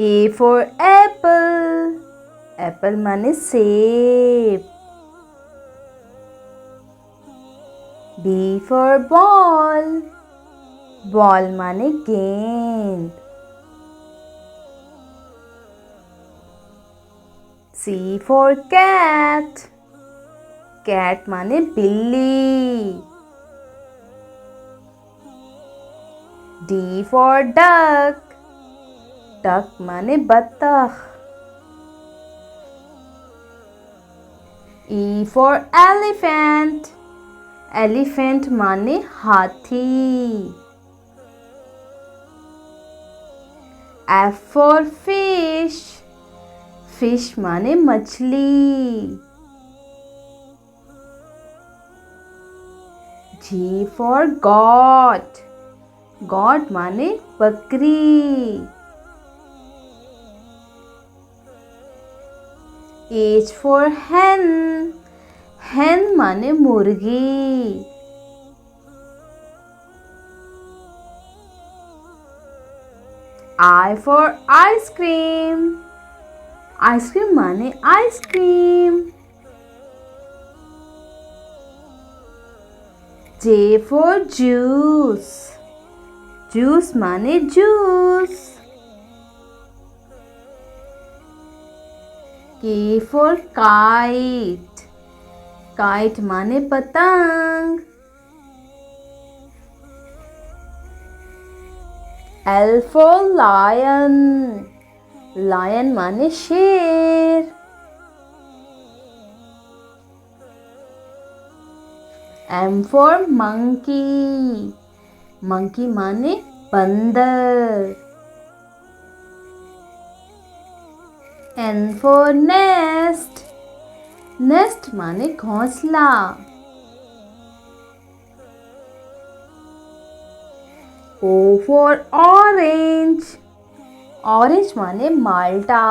A for apple. Apple माने सेब. B for ball. Ball माने गेंद. C for cat. Cat माने बिल्ली. D for duck. Duck माने बत्तख. E for elephant. Elephant माने हाथी. F for fish. Fish माने मछली. G for goat. Goat माने बकरी. H for hen. Hen माने मुर्गी. I for ice cream. Ice cream माने ice cream. J for juice. Juice माने juice. K for kite. Kite माने पतंग. L for lion. Lion माने शेर. M for monkey. Monkey माने बंदर. N for nest. Nest माने घोंसला. O for orange. Orange माने माल्टा.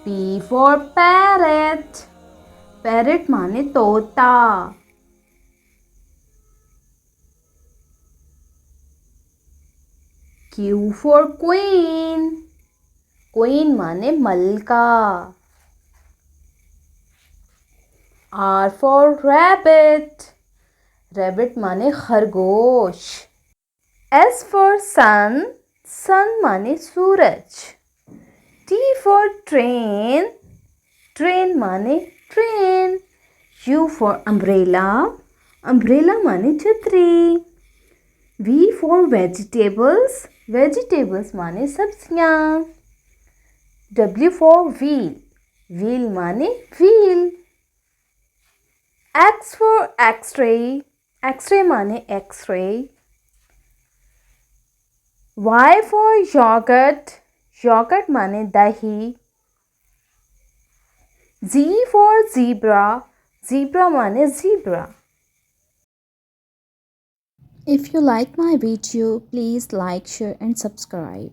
P for parrot. Parrot माने तोता. Q for queen. Queen माने मलका. R for rabbit. Rabbit माने खरगोश. S for sun. Sun माने सूरज. T for train. Train माने train. U for umbrella. Umbrella माने छतरी. V for vegetables. Vegetables माने सब्जियां. W for wheel. Wheel माने wheel. X for x-ray. X-ray माने x-ray. Y for yogurt. Yogurt माने दही. Z for zebra. Zebra माने zebra. If you like my video, please like, share and subscribe.